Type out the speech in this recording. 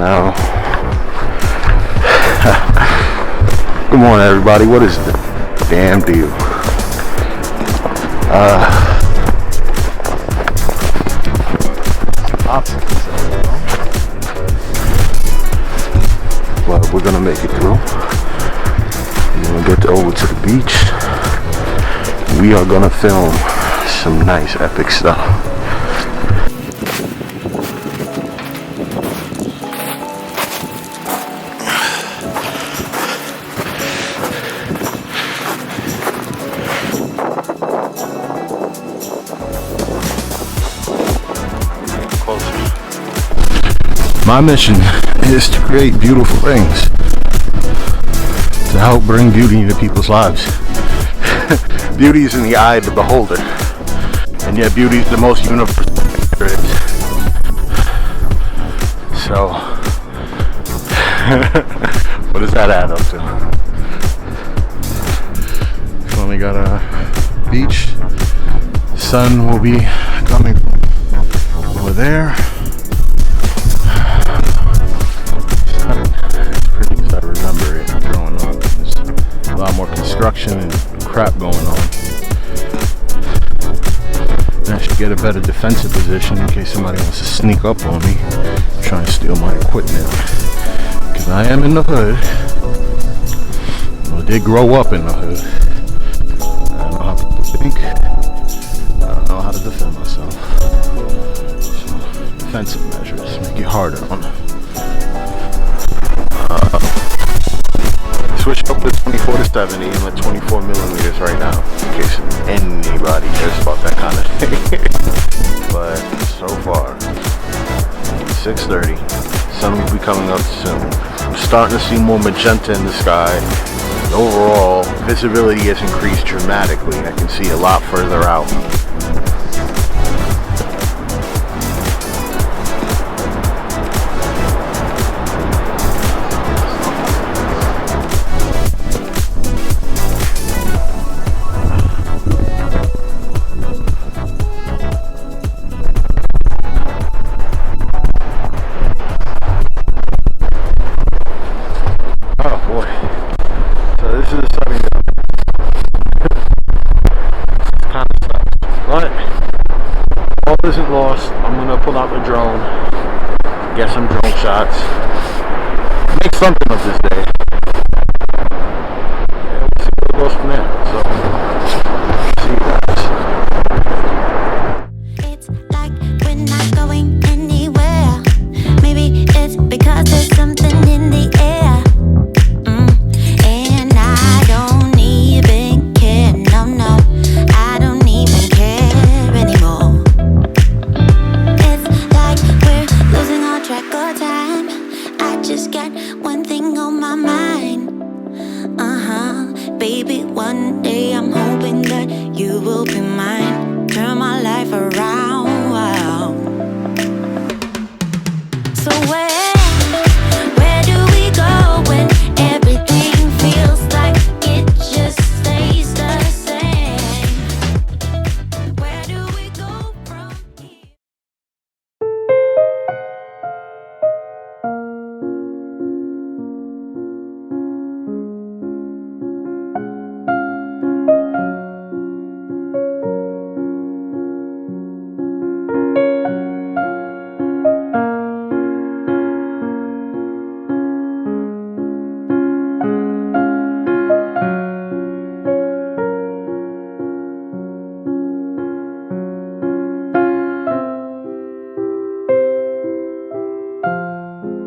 now. Good morning, everybody. What is the damn deal? Well, we're gonna make it through. We're gonna get over to the beach. We are gonna film some nice epic stuff. My mission is to create beautiful things, to help bring beauty into people's lives. Beauty is in the eye of the beholder, and yet beauty is the most universal there is. So, what does that add up to? Finally got a beach. Sun will be coming over there. As I remember it growing up, there's a lot more construction and crap going on. And I should get a better defensive position in case somebody wants to sneak up on me, try and steal my equipment. Because I am in the hood. Well, I did grow up in the hood. I don't know how people think. I don't know how to defend myself. So, defensive measures make it harder on them. Switched up to 24 to 70. I'm at 24 millimeters right now, in case anybody cares about that kind of thing. But so far, 6:30. Sun will be coming up soon. I'm starting to see more magenta in the sky. Overall, visibility has increased dramatically. I can see a lot further out. Isn't lost. I'm gonna pull out the drone, get some drone shots, make something of this day.